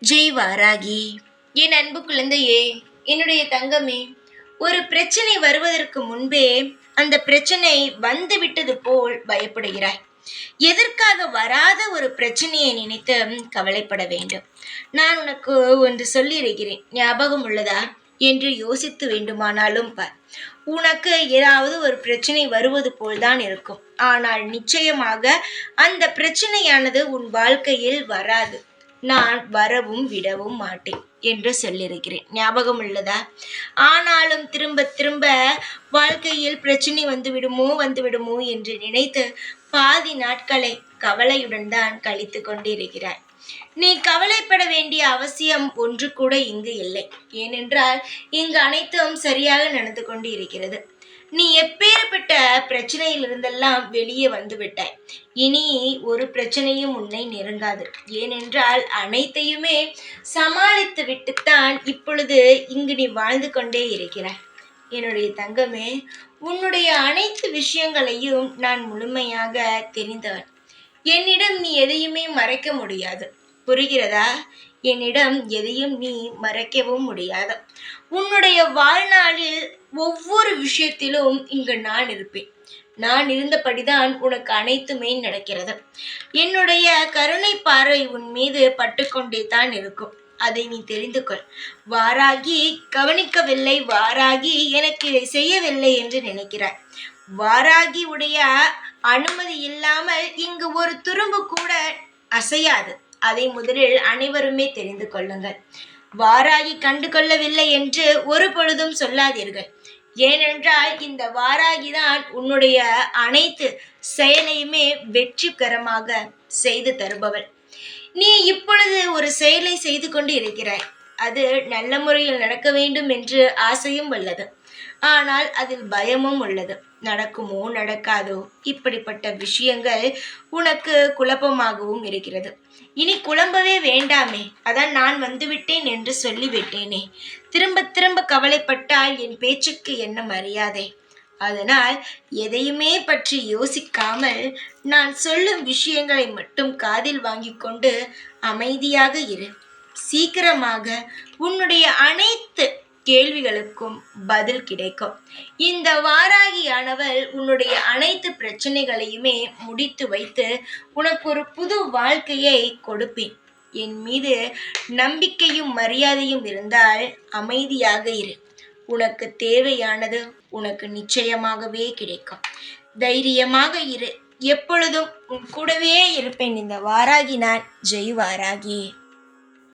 ஜெய் வாராகி. என் அன்பு குழந்தையே, என்னுடைய தங்கமே, ஒரு பிரச்சனை வருவதற்கு முன்பே அந்த பிரச்சனை வந்து விட்டது போல் பயப்படுகிறாய். எதற்காக வராத ஒரு பிரச்சனையை நினைத்து கவலைப்பட வேண்டும். நான் உனக்கு ஒன்று சொல்லியிருக்கிறேன், ஞாபகம் உள்ளதா என்று யோசித்து வேண்டுமானாலும் பார். உனக்கு ஏதாவது ஒரு பிரச்சனை வருவது போல்தான் இருக்கும். ஆனால் நிச்சயமாக அந்த பிரச்சனையானது உன் வாழ்க்கையில் வராது. நான் வரவும் விடவும் மாட்டேன் என்று சொல்லியிருக்கிறேன், ஞாபகம் உள்ளதா? ஆனாலும் திரும்ப திரும்ப வாழ்க்கையில் பிரச்சனை வந்துவிடுமோ என்று நினைத்து பாதி நாட்களை கவலையுடன் தான் கழித்து கொண்டிருக்கிறாய். நீ கவலைப்பட வேண்டிய அவசியம் ஒன்று கூட இங்கு இல்லை. ஏனென்றால் இங்கு அனைத்தும் சரியாக நடந்து கொண்டு இருக்கிறது. நீ எப்பேற்பட்ட பிரச்சனையிலிருந்தெல்லாம் வெளியே வந்து விட்டாய். இனி ஒரு பிரச்சனையும் உன்னை நெருங்காது. ஏனென்றால் அனைத்தையுமே சமாளித்து விட்டுத்தான் இப்பொழுது இங்கு நீ வாழ்ந்து கொண்டே இருக்கிறாய். என்னுடைய தங்கமே, உன்னுடைய அனைத்து விஷயங்களையும் நான் முழுமையாக தெரிந்தவன். என்னிடம் நீ எதையுமே மறைக்க முடியாது. புரிகிறதா? என்னிடம் எதையும் நீ மறைக்கவும் முடியாது. உன்னுடைய வாழ்நாளில் ஒவ்வொரு விஷயத்திலும் இங்கு நான் இருப்பேன். நான் இருந்தபடிதான் உனக்கு அனைத்துமே நடக்கிறது. என்னுடைய கருணை பார்வை உன் மீது பட்டுக்கொண்டே தான் இருக்கும். அதை நீ தெரிந்து கொள். வாராகி கவனிக்கவில்லை, வாராகி எனக்கு இதை செய்யவில்லை என்று நினைக்கிறாய். வாராகி உடைய அனுமதி இல்லாமல் இங்கு ஒரு துரும்பு கூட அசையாது. அதை முதலில் அனைவருமே தெரிந்து கொள்ளுங்கள். வாராகி கண்டு கொள்ளவில்லை என்று ஒரு பொழுதும் சொல்லாதீர்கள். ஏனென்றால் இந்த வாராகி தான் உன்னுடைய அனைத்து செயலையுமே வெற்றிகரமாக செய்து தருபவள். நீ இப்பொழுது ஒரு செயலை செய்து கொண்டு இருக்கிறாய். அது நல்ல முறையில் நடக்க வேண்டும் என்று ஆசையும் உள்ளது. ஆனால் அதில் பயமும் உள்ளது. நடக்குமோ நடக்காதோ, இப்படிப்பட்ட விஷயங்கள் உனக்கு குழப்பமாகவும் இருக்கிறது. இனி குழம்பவே வேண்டாமே, அதான் நான் வந்துவிட்டேன் என்று சொல்லிவிட்டேனே. திரும்ப திரும்ப கவலைப்பட்டால் என் பேச்சுக்கு என்ன மரியாதை? அதனால் எதையுமே பற்றி யோசிக்காமல் நான் சொல்லும் விஷயங்களை மட்டும் காதில் வாங்கி கொண்டு அமைதியாக இரு. சீக்கிரமாக உன்னுடைய அனைத்து கேள்விகளுக்கும் பதில் கிடைக்கும். இந்த வாராகியானவள் உன்னுடைய அனைத்து பிரச்சனைகளையுமே முடித்து வைத்து உனக்கு ஒரு புது வாழ்க்கையை கொடுப்பேன். என் மீது நம்பிக்கையும் மரியாதையும் இருந்தால் அமைதியாக இரு. உனக்கு தேவையானது உனக்கு நிச்சயமாகவே கிடைக்கும். தைரியமாக இரு. எப்பொழுதும் உன் கூடவே இருப்பேன். இந்த வாராகி நான். ஜெய் வாராகி.